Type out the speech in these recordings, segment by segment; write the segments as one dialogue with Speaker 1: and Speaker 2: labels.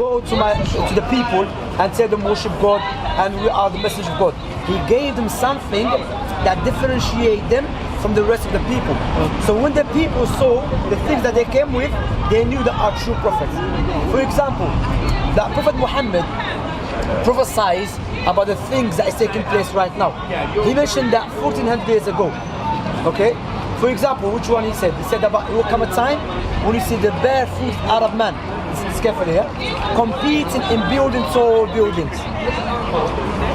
Speaker 1: go to the people and tell them worship God and we are the message of God. He gave them something that differentiate them from the rest of the people. So when the people saw the things that they came with, they knew that are true prophets. For example, that Prophet Muhammad prophesied about the things that is taking place right now. He mentioned that 1400 years ago. Okay? For example, which one he said? He said about it will come a time when you see the barefoot Arab man, it's carefully here, competing in building tall buildings.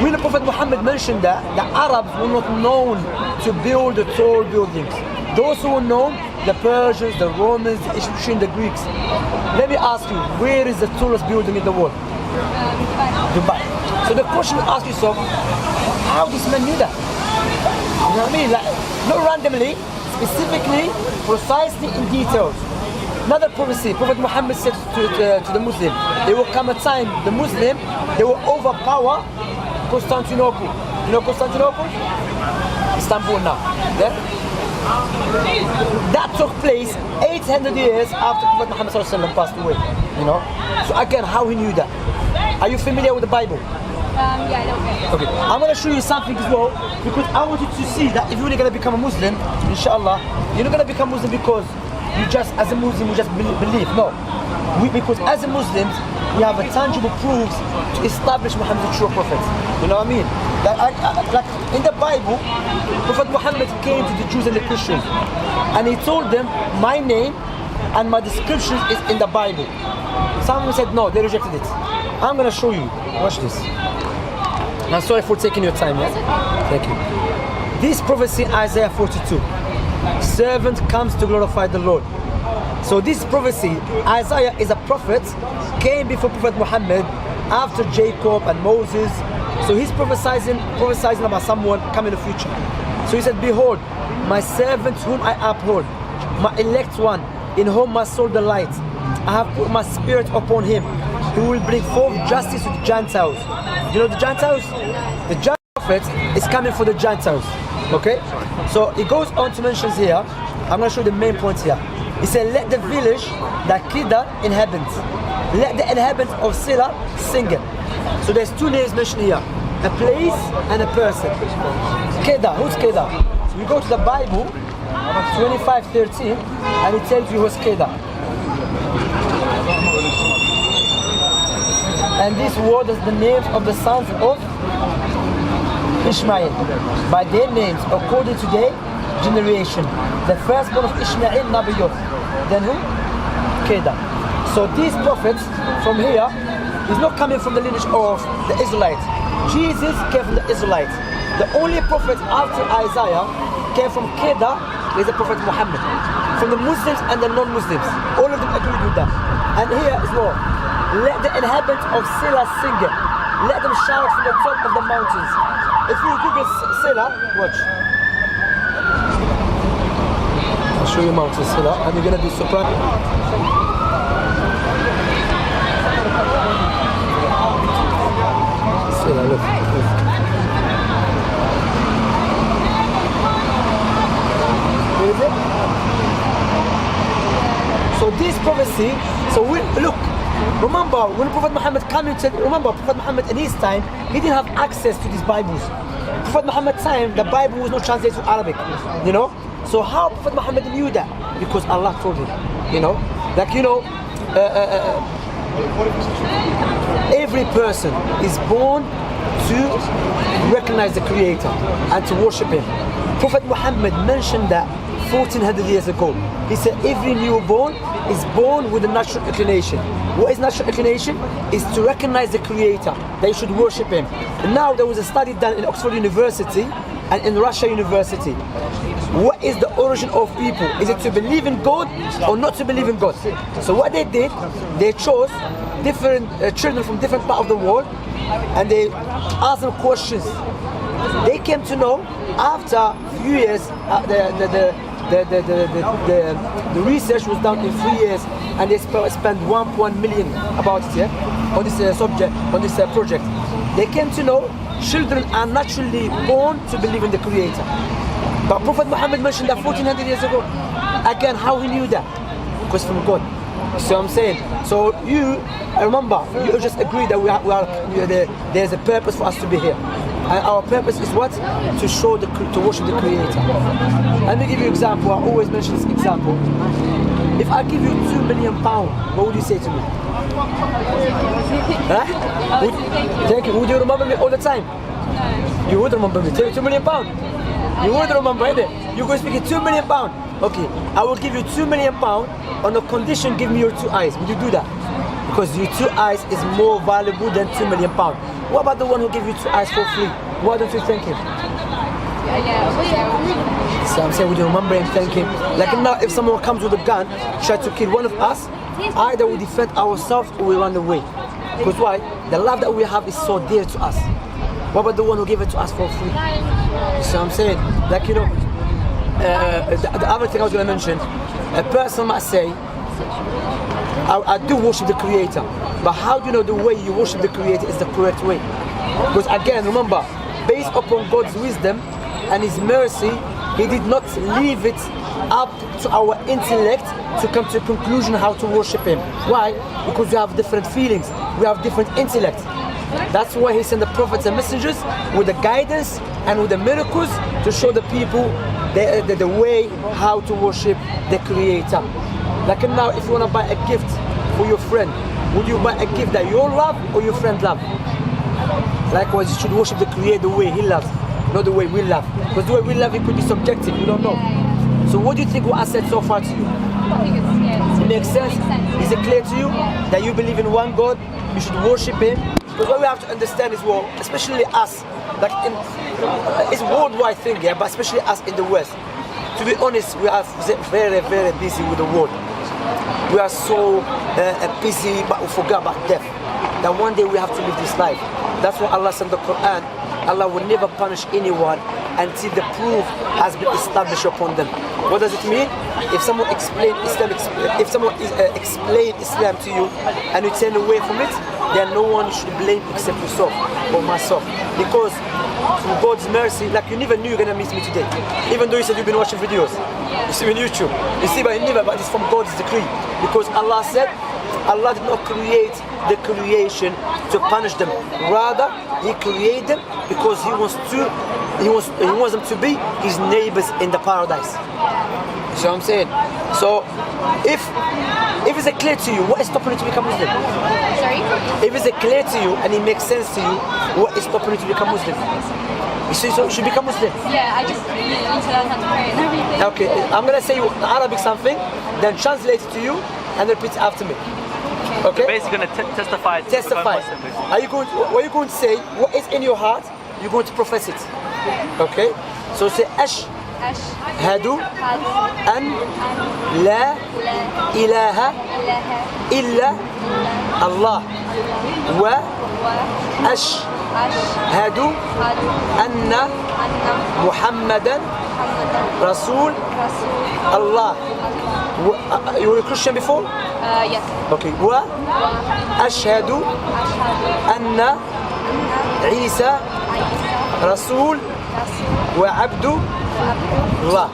Speaker 1: When the Prophet Muhammad mentioned that, the Arabs were not known to build the tall buildings. Those who were known, the Persians, the Romans, the Egyptians, the Greeks. Let me ask you, where is the tallest building in the world? Dubai. So the question you ask yourself, how this man knew that? You know what I mean? Like, not randomly, specifically, precisely in details. Another prophecy, Prophet Muhammad said to the Muslim, there will come a time, the Muslim, they will overpower Constantinople. You know Constantinople? Istanbul now. Yeah? That took place 800 years after Prophet Muhammad passed away. You know? So again, how he knew that? Are you familiar with the Bible?
Speaker 2: Yeah, a little bit.
Speaker 1: Okay, I'm going to show you something as well, because I want you to see that if you're really going to become a Muslim, inshallah, you're not going to become Muslim because you just, as a Muslim, you just believe. No. Because as a Muslims, we have a tangible proofs to establish Muhammad as a true prophet. You know what I mean? Like in the Bible, Prophet Muhammad came to the Jews and the Christians, and he told them, my name and my description is in the Bible. Some said no, they rejected it. I'm going to show you. Watch this. I'm sorry for taking your time, yeah? Thank you. This prophecy, Isaiah 42. Servant comes to glorify the Lord. So this prophecy, Isaiah is a prophet, came before Prophet Muhammad, after Jacob and Moses. So he's prophesying about someone coming in the future. So he said, behold, my servant whom I uphold, my elect one, in whom my soul delights. I have put my spirit upon him, who will bring forth justice to the Gentiles. You know the Gentiles? The Gentile prophet is coming for the Gentiles. Okay? So he goes on to mention here, I'm going to show you the main points here. He said, let the village that Kida inhabits, let the inhabitants of Sila sing it. So there's two names mentioned here, a place and a person. Keda, who's Keda? So we go to the Bible, 25:13, and it tells you who's Keda. And this word is the names of the sons of Ishmael, by their names, according to their generation. The firstborn of Ishmael, Nabi. Then who? Keda. So these prophets from here is not coming from the lineage of the Israelites. Jesus came from the Israelites. The only prophet after Isaiah came from Keda is the Prophet Muhammad. From the Muslims and the non-Muslims. All of them agreed with that. And here is more. Let the inhabitants of Sila sing it. Let them shout from the top of the mountains. If you Google Sila, watch. I'll show you Mountain Sila and you're going to be surprised. Sila, look. Where is it? So this prophecy, look. Remember, when Prophet Muhammad came into, Prophet Muhammad in his time, he didn't have access to these Bibles. Prophet Muhammad's time, the Bible was not translated to Arabic, you know? So how Prophet Muhammad knew that? Because Allah told him, you know? Like, you know, every person is born to recognize the Creator and to worship Him. Prophet Muhammad mentioned that 1400 years ago. He said every newborn is born with a natural inclination. What is natural inclination? Is to recognize the Creator, that you should worship Him. And now there was a study done in Oxford University and in Russia University. What is the origin of people? Is it to believe in God or not to believe in God? So what they did, they chose different children from different parts of the world and they asked them questions. They came to know after a few years, the research was done in 3 years and they spent 1.1 million about it, yeah, on this subject, on this project. They came to know children are naturally born to believe in the Creator. But Prophet Muhammad mentioned that 1400 years ago. Again, how he knew that? Because from God. See what I'm saying? So you, remember, you just agree that there's a purpose for us to be here. And our purpose is what? To show to worship the Creator. Let me give you an example. I always mention this example. If I give you £2 million, what would you say to me? Huh? Thank you. Would you remember me all the time?
Speaker 2: No.
Speaker 1: You would remember me. £2 million. You would remember, innit? You're going to speak £2 million. Okay, I will give you £2 million on the condition give me your 2 eyes. Would you do that? Because your 2 eyes is more valuable than £2 million. What about the one who gave you 2 eyes for free? Why don't you thank him?
Speaker 2: Yeah.
Speaker 1: So I'm saying, would you remember him, thank him? Like now, if someone comes with a gun, try to kill one of us, either we defend ourselves or we run away. Because why? The love that we have is so dear to us. What about the one who gave it to us for free? So I'm saying, like, you know, the other thing I was going to mention, a person might say, I do worship the Creator, but how do you know the way you worship the Creator is the correct way? Because again, remember, based upon God's wisdom and His mercy, He did not leave it up to our intellect to come to a conclusion how to worship Him. Why? Because we have different feelings, we have different intellect. That's why He sent the prophets and messengers with the guidance and with the miracles to show the people the way how to worship the Creator. Like now, if you want to buy a gift for your friend, would you buy a gift that you love or your friend love? Likewise, you should worship the Creator the way He loves, not the way we love. Because the way we love, it could be subjective, you don't know. So what do you think what I said so far to you?
Speaker 2: I think it
Speaker 1: Makes sense? Is it clear to you that you believe in one God, you should worship Him? Because what we have to understand is, well, especially us, like it's a worldwide thing, yeah, but especially us in the West. To be honest, we are very, very busy with the world. We are so busy, but we forget about death. That one day we have to live this life. That's why Allah said in the Quran, Allah will never punish anyone until the proof has been established upon them. What does it mean? If someone explain Islam, explain Islam to you and you turn away from it, then no one should blame except yourself or myself. Because through God's mercy, like you never knew you're gonna meet me today. Even though you said you've been watching videos. You see me on YouTube. You see, but it's from God's decree. Because Allah said, Allah did not create the creation to punish them. Rather, He created them because He wants them to be His neighbors in the paradise. You see what I'm saying? So, if it's clear to you, what is stopping you to become Muslim?
Speaker 2: Sorry?
Speaker 1: If it's clear to you and it makes sense to you, what is stopping you to become Muslim? You see, so you should become Muslim.
Speaker 2: Yeah, I just need to learn how to pray and everything.
Speaker 1: Okay, I'm gonna say in Arabic something, then translate it to you and repeat it after me. Okay?
Speaker 3: Basically going to testify.
Speaker 1: Testify. What are you going to say? What is in your heart? You're going to profess it. Okay? So say Ashhadu an la ilaha illa Allah wa ashhadu anna Muhammadan Rasul Allah. You were a Christian before?
Speaker 2: Yes.
Speaker 1: Okay. Wa ashhadu anna Isa Rasul wa abdu Allah.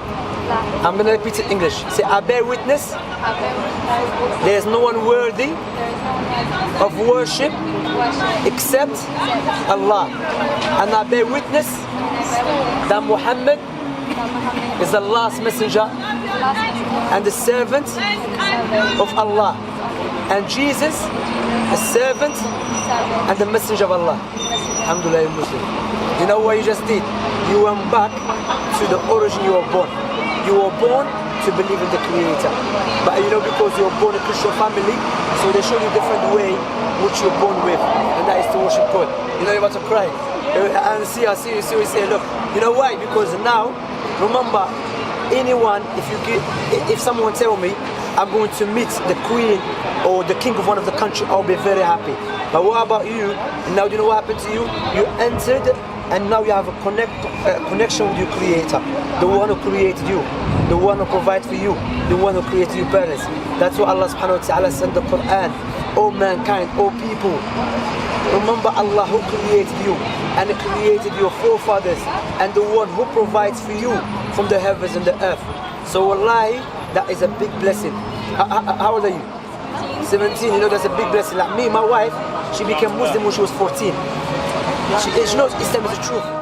Speaker 1: I'm going to repeat it in English. Say, I bear witness there is no one worthy of worship except Allah. And I bear witness that Muhammad is the last messenger and the servant of Allah. And Jesus, a servant and the messenger of Allah. Alhamdulillah, you're Muslim. You know what you just did? You went back to the origin you were born. You were born to believe in the Creator. But you know, because you were born in a Christian family, so they show you a different way which you're born with, and that is to worship God. You know, you're about to cry. And I see you say, look, you know why? Because now, remember, anyone, if someone tell me I'm going to meet the queen or the king of one of the country, I'll be very happy. But what about you? Now do you know what happened to you? You entered and now you have a connection with your Creator, the one who created you, the one who provides for you, the one who created your parents. That's what Allah subhanahu wa ta'ala said in the Quran. O mankind, O people, remember Allah who created you and created your forefathers and the one who provides for you from the heavens and the earth. So wallahi, that is a big blessing. How old are you? 17, you know, that's a big blessing. Like me, my wife, she became Muslim when she was 14. She knows Islam is the truth.